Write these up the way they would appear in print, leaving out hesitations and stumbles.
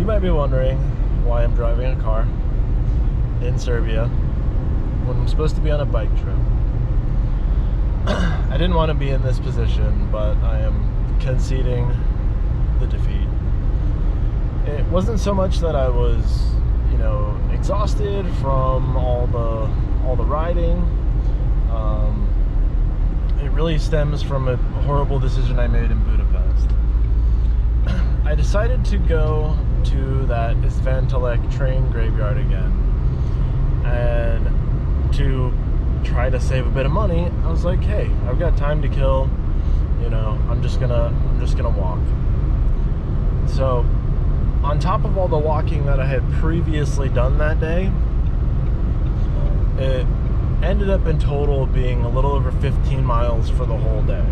might be wondering why I'm driving a car in Serbia when I'm supposed to be on a bike trip. I didn't want to be in this position, but I am conceding the defeat. It wasn't so much that I was, exhausted from all the riding. It really stems from a horrible decision I made in Budapest. I decided to go to that István train graveyard again, and to try to save a bit of money, I was like, hey, I've got time to kill, I'm just gonna walk. So on top of all the walking that I had previously done that day, it ended up in total being a little over 15 miles for the whole day.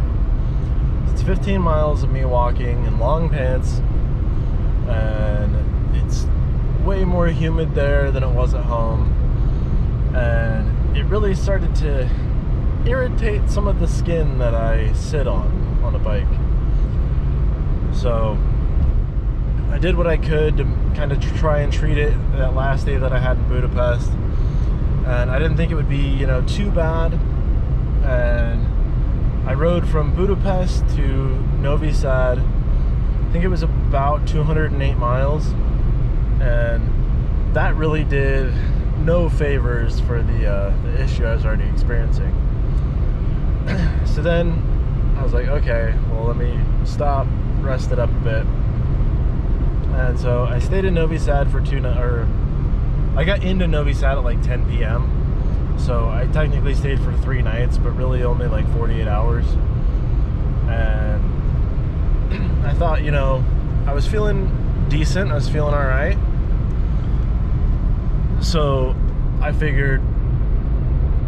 It's 15 miles of me walking in long pants, and it's way more humid there than it was at home, and it really started to irritate some of the skin that I sit on a bike. So I did what I could to kind of try and treat it that last day that I had in Budapest, and I didn't think it would be too bad. And I rode from Budapest to Novi Sad. I think it was about 208 miles, and that really did no favors for the issue I was already experiencing. So then I was like, okay, well, let me stop, rest it up a bit. And so I stayed in Novi Sad for I got into Novi Sad at like 10 p.m. So I technically stayed for 3 nights, but really only like 48 hours. And I thought, I was feeling decent. I was feeling all right. So I figured,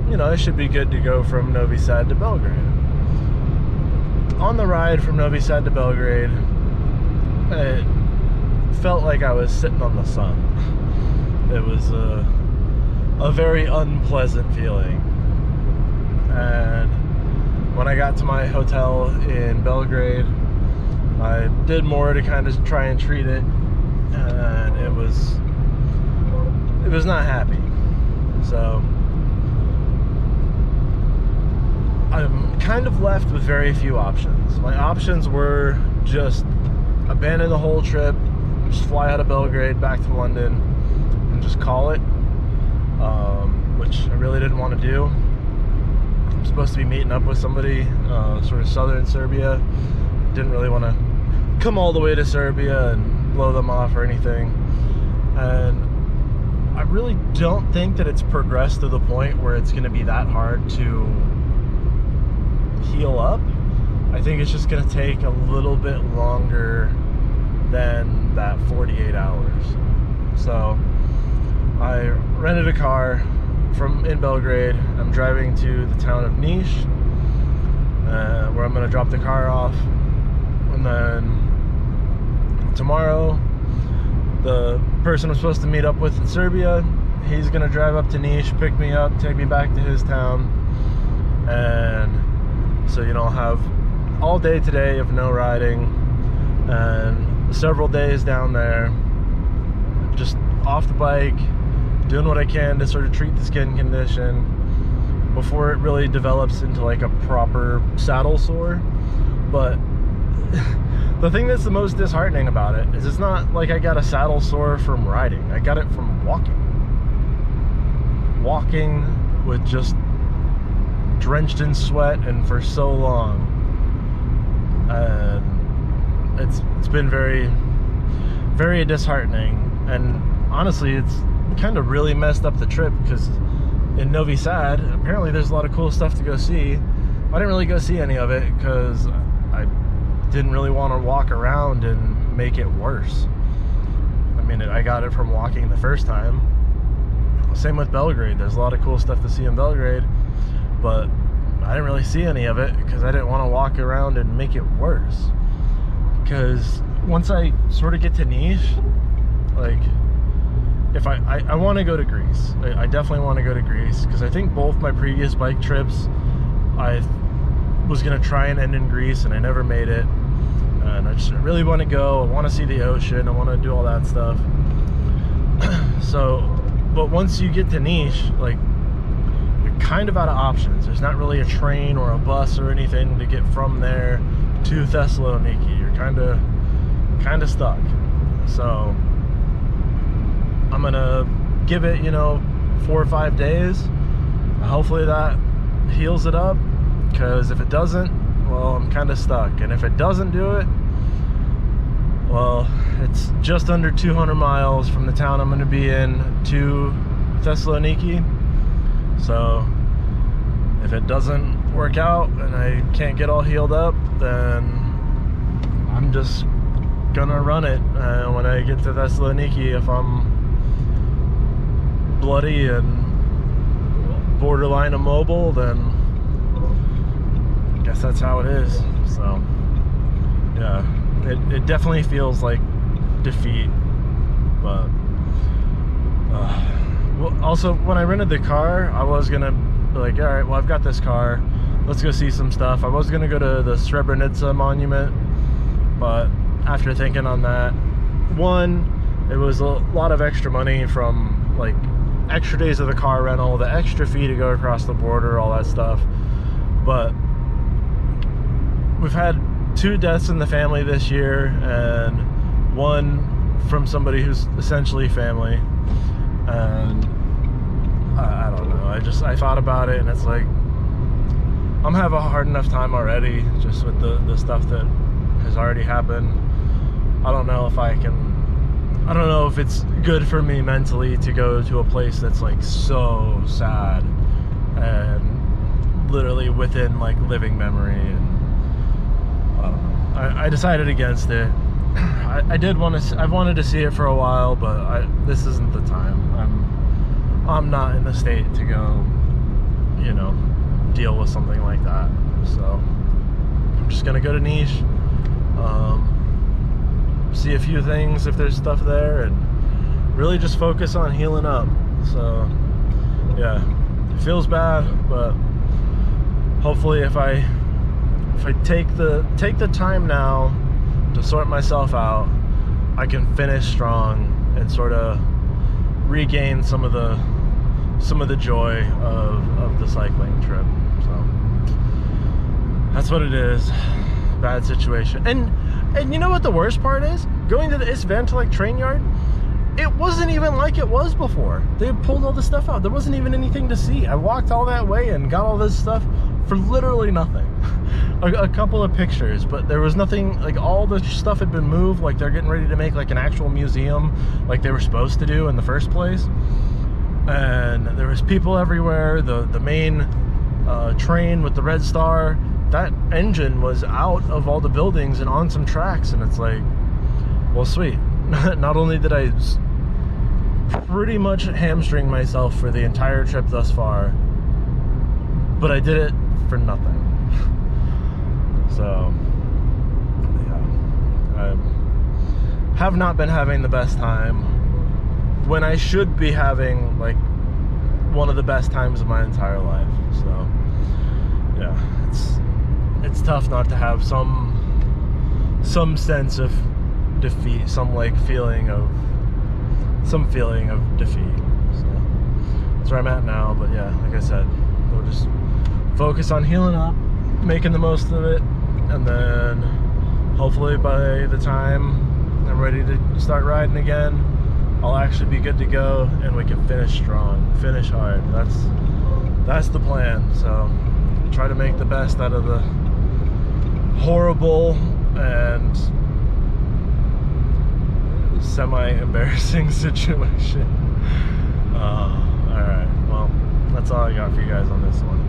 it should be good to go from Novi Sad to Belgrade. On the ride from Novi Sad to Belgrade, it felt like I was sitting on the sun. It was a very unpleasant feeling. And when I got to my hotel in Belgrade, I did more to kind of try and treat it, and it was not happy. So I'm kind of left with very few options. My options were just abandon the whole trip, just fly out of Belgrade back to London and just call it, which I really didn't want to do. I'm supposed to be meeting up with somebody sort of southern Serbia. Didn't really want to come all the way to Serbia and blow them off or anything. And I really don't think that it's progressed to the point where it's going to be that hard to heal up. I think it's just going to take a little bit longer than that 48 hours. So I rented a car in Belgrade. I'm driving to the town of Nis, where I'm going to drop the car off, and then tomorrow the person I'm supposed to meet up with in Serbia, he's going to drive up to Nis, pick me up, take me back to his town, and so I'll have all day today of no riding and several days down there just off the bike, doing what I can to sort of treat the skin condition before it really develops into like a proper saddle sore. But the thing that's the most disheartening about it is it's not like I got a saddle sore from riding. I got it from walking with just drenched in sweat and for so long. And it's been very, very disheartening. And honestly, it's kind of really messed up the trip, because in Novi Sad, apparently there's a lot of cool stuff to go see. I didn't really go see any of it because I didn't really want to walk around and make it worse. I mean, I got it from walking the first time. Same with Belgrade. There's a lot of cool stuff to see in Belgrade, but I didn't really see any of it because I didn't want to walk around and make it worse. Because once I sort of get to Nis, like, if I want to go to Greece. I definitely want to go to Greece, because I think both my previous bike trips I was going to try and end in Greece, and I never made it. and I just really want to go. I want to see the ocean. I want to do all that stuff. So, but once you get to Nis, like, you're kind of out of options. There's not really a train or a bus or anything to get from there to Thessaloniki. You're kind of stuck. So I'm gonna give it, 4 or 5 days. Hopefully that heals it up, because if it doesn't, well, I'm kind of stuck. And if it doesn't do it, well, it's just under 200 miles from the town I'm going to be in to Thessaloniki. So if it doesn't work out and I can't get all healed up, then I'm just gonna run it. When I get to Thessaloniki, if I'm bloody and borderline immobile, then I guess that's how it is. So yeah, it definitely feels like defeat. But well, also, when I rented the car, I was gonna be like, all right, well, I've got this car, let's go see some stuff. I was gonna go to the Srebrenica monument, but after thinking on that, one, it was a lot of extra money from like extra days of the car rental, the extra fee to go across the border, all that stuff. But we've had 2 deaths in the family this year, and 1 from somebody who's essentially family. And I don't know, I thought about it, and it's like, I'm having a hard enough time already just with the stuff that has already happened. I don't know if it's good for me mentally to go to a place that's like so sad and literally within like living memory. And I don't know, I decided against it. I've wanted to see it for a while, but this isn't the time. I'm not in the state to go, deal with something like that. So I'm just gonna go to Nis, see a few things if there's stuff there, and really just focus on healing up. So yeah, it feels bad, but hopefully if I take the time now to sort myself out, I can finish strong and sort of regain some of the joy of the cycling trip. So that's what it is. Bad situation. And you know what the worst part is? Going to the Isvantalik train yard, it wasn't even like it was before. They had pulled all the stuff out. There wasn't even anything to see. I walked all that way and got all this stuff for literally nothing. A couple of pictures, but there was nothing. Like, all the stuff had been moved. Like, they're getting ready to make like an actual museum like they were supposed to do in the first place. And there was people everywhere. The main train with the red star, that engine was out of all the buildings and on some tracks. And it's like, well, sweet. Not only did I pretty much hamstring myself for the entire trip thus far, but I did it for nothing. So yeah, I have not been having the best time when I should be having like one of the best times of my entire life. So yeah, it's tough not to have some sense of defeat, some feeling of defeat. So that's where I'm at now. But yeah, like I said, we'll just focus on healing up, making the most of it, and then hopefully by the time I'm ready to start riding again, I'll actually be good to go and we can finish strong, finish hard. That's the plan. So try to make the best out of the horrible and semi-embarrassing situation. Alright, well, that's all I got for you guys on this one.